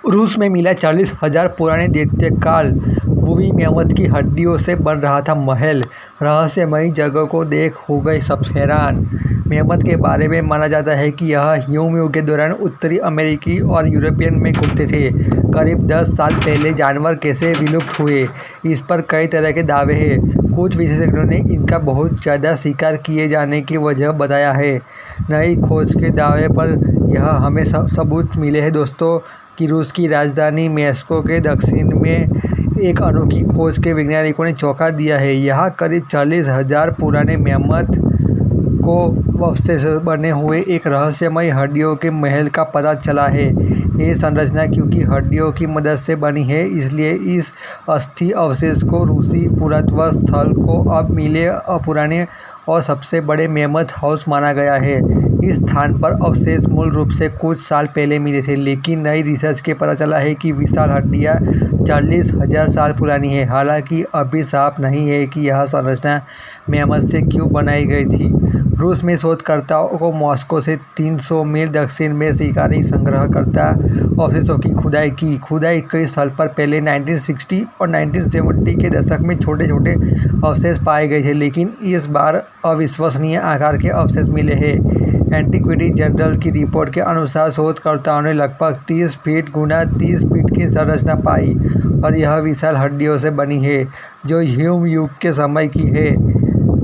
रूस में मिला 40,000 पुराने दैत्यकाल वुवी मेमथ की हड्डियों से बन रहा था महल। रहस्यमयी जगह को देख हो गए सब हैरान। मेमथ के बारे में माना जाता है कि यह ह्यूम युग के दौरान उत्तरी अमेरिकी और यूरोपियन में घूमते थे। करीब 10 साल पहले जानवर कैसे विलुप्त हुए, इस पर कई तरह के दावे हैं। कुछ विशेषज्ञों ने इनका बहुत ज़्यादा शिकार किए जाने की वजह बताया है। नई खोज के दावे पर यह हमें सबूत मिले हैं दोस्तों कि रूस की राजधानी मॉस्को के दक्षिण में एक अनोखी खोज के वैज्ञानिकों ने चौंका दिया है। यहाँ करीब 40,000 पुराने मेमथ को अवशेष बने हुए एक रहस्यमय हड्डियों के महल का पता चला है। ये संरचना क्योंकि हड्डियों की मदद से बनी है, इसलिए इस अस्थि अवशेष को रूसी पुरातत्व स्थल को अब मिले पुराने और सबसे बड़े मेमथ हाउस माना गया है। इस स्थान पर अवशेष मूल रूप से कुछ साल पहले मिले थे, लेकिन नई रिसर्च के पता चला है कि विशाल हड्डियां 40,000 साल पुरानी है। हालांकि अभी साफ नहीं है कि यह संरचना मेमथ से क्यों बनाई गई थी। रूस में शोधकर्ताओं को मॉस्को से 300 मील दक्षिण में शिकारी संग्रहकर्ता अवशेषों की खुदाई कई साल पर पहले 1960 और 1970 के दशक में छोटे छोटे अवशेष पाए गए थे, लेकिन इस बार अविश्वसनीय आकार के अवशेष मिले हैं। एंटीक्विटी जर्नल की रिपोर्ट के अनुसार शोधकर्ताओं ने लगभग 30 फीट गुना 30 फीट की संरचना पाई और यह विशाल हड्डियों से बनी है, जो ह्यूम युग के समय की है।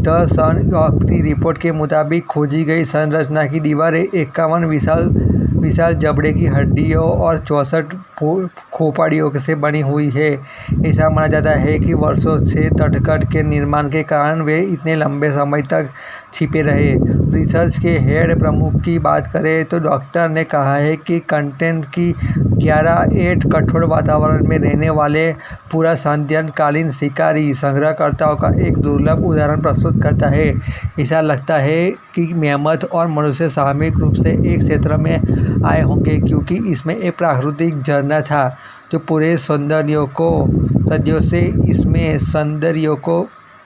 द सन की रिपोर्ट के मुताबिक खोजी गई संरचना की दीवारें 51 विशाल जबड़े की हड्डियों और 64 खोपड़ियों से बनी हुई है। ऐसा माना जाता है कि वर्षों से तटकट के निर्माण के कारण वे इतने लंबे समय तक छिपे रहे। रिसर्च के हेड प्रमुख की बात करें तो डॉक्टर ने कहा है कि कंटेंट की 11-8 कठोर वातावरण में रहने वाले पूरा संध्यकालीन शिकारी संग्रहकर्ताओं का एक दुर्लभ उदाहरण प्रस्तुत करता है। ऐसा लगता है कि मेमथ और मनुष्य सामूहिक रूप से एक क्षेत्र में आए होंगे, क्योंकि इसमें एक प्राकृतिक झरना था जो पूरे सदियों से इसमें सौंदर्य को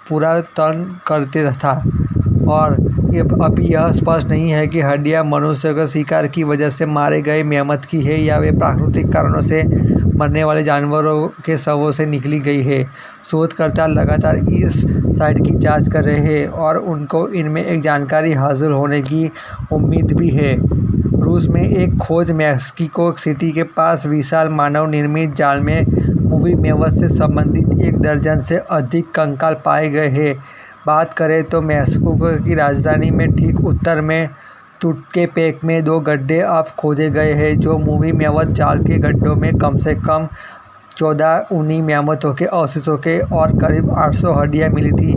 पुरातन करते था। और अभी यह स्पष्ट नहीं है कि हड्डियां मनुष्य के शिकार की वजह से मारे गए मेमथ की है या वे प्राकृतिक कारणों से मरने वाले जानवरों के शवों से निकली गई है। शोधकर्ता लगातार इस साइट की जांच कर रहे हैं और उनको इनमें एक जानकारी हासिल होने की उम्मीद भी है। रूस में एक खोज मैक्सिको सिटी के पास विशाल मानव निर्मित जाल में वुवी मेमथ से संबंधित 1 दर्जन से अधिक कंकाल पाए गए हैं। बात करें तो मैक्सिको की राजधानी में ठीक उत्तर में तुटकेपेक में 2 गड्ढे अब खोजे गए हैं, जो वुवी मेमथ जाल के गड्ढों में कम से कम 14 ऊनी मेमथों के अवशेषों के और करीब 800 हड्डियां मिली थी।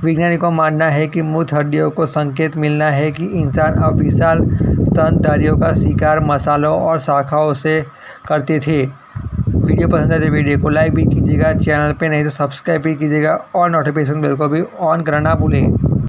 वैज्ञानिकों का मानना है कि मृत हड्डियों को संकेत मिलना है कि इंसान अब विशाल स्तनधारियों का शिकार मसालों और शाखाओं से करते थे। वीडियो पसंद आए तो वीडियो को लाइक भी कीजिएगा, चैनल पे नहीं तो सब्सक्राइब भी कीजिएगा और नोटिफिकेशन बेल को भी ऑन करना ना भूलें।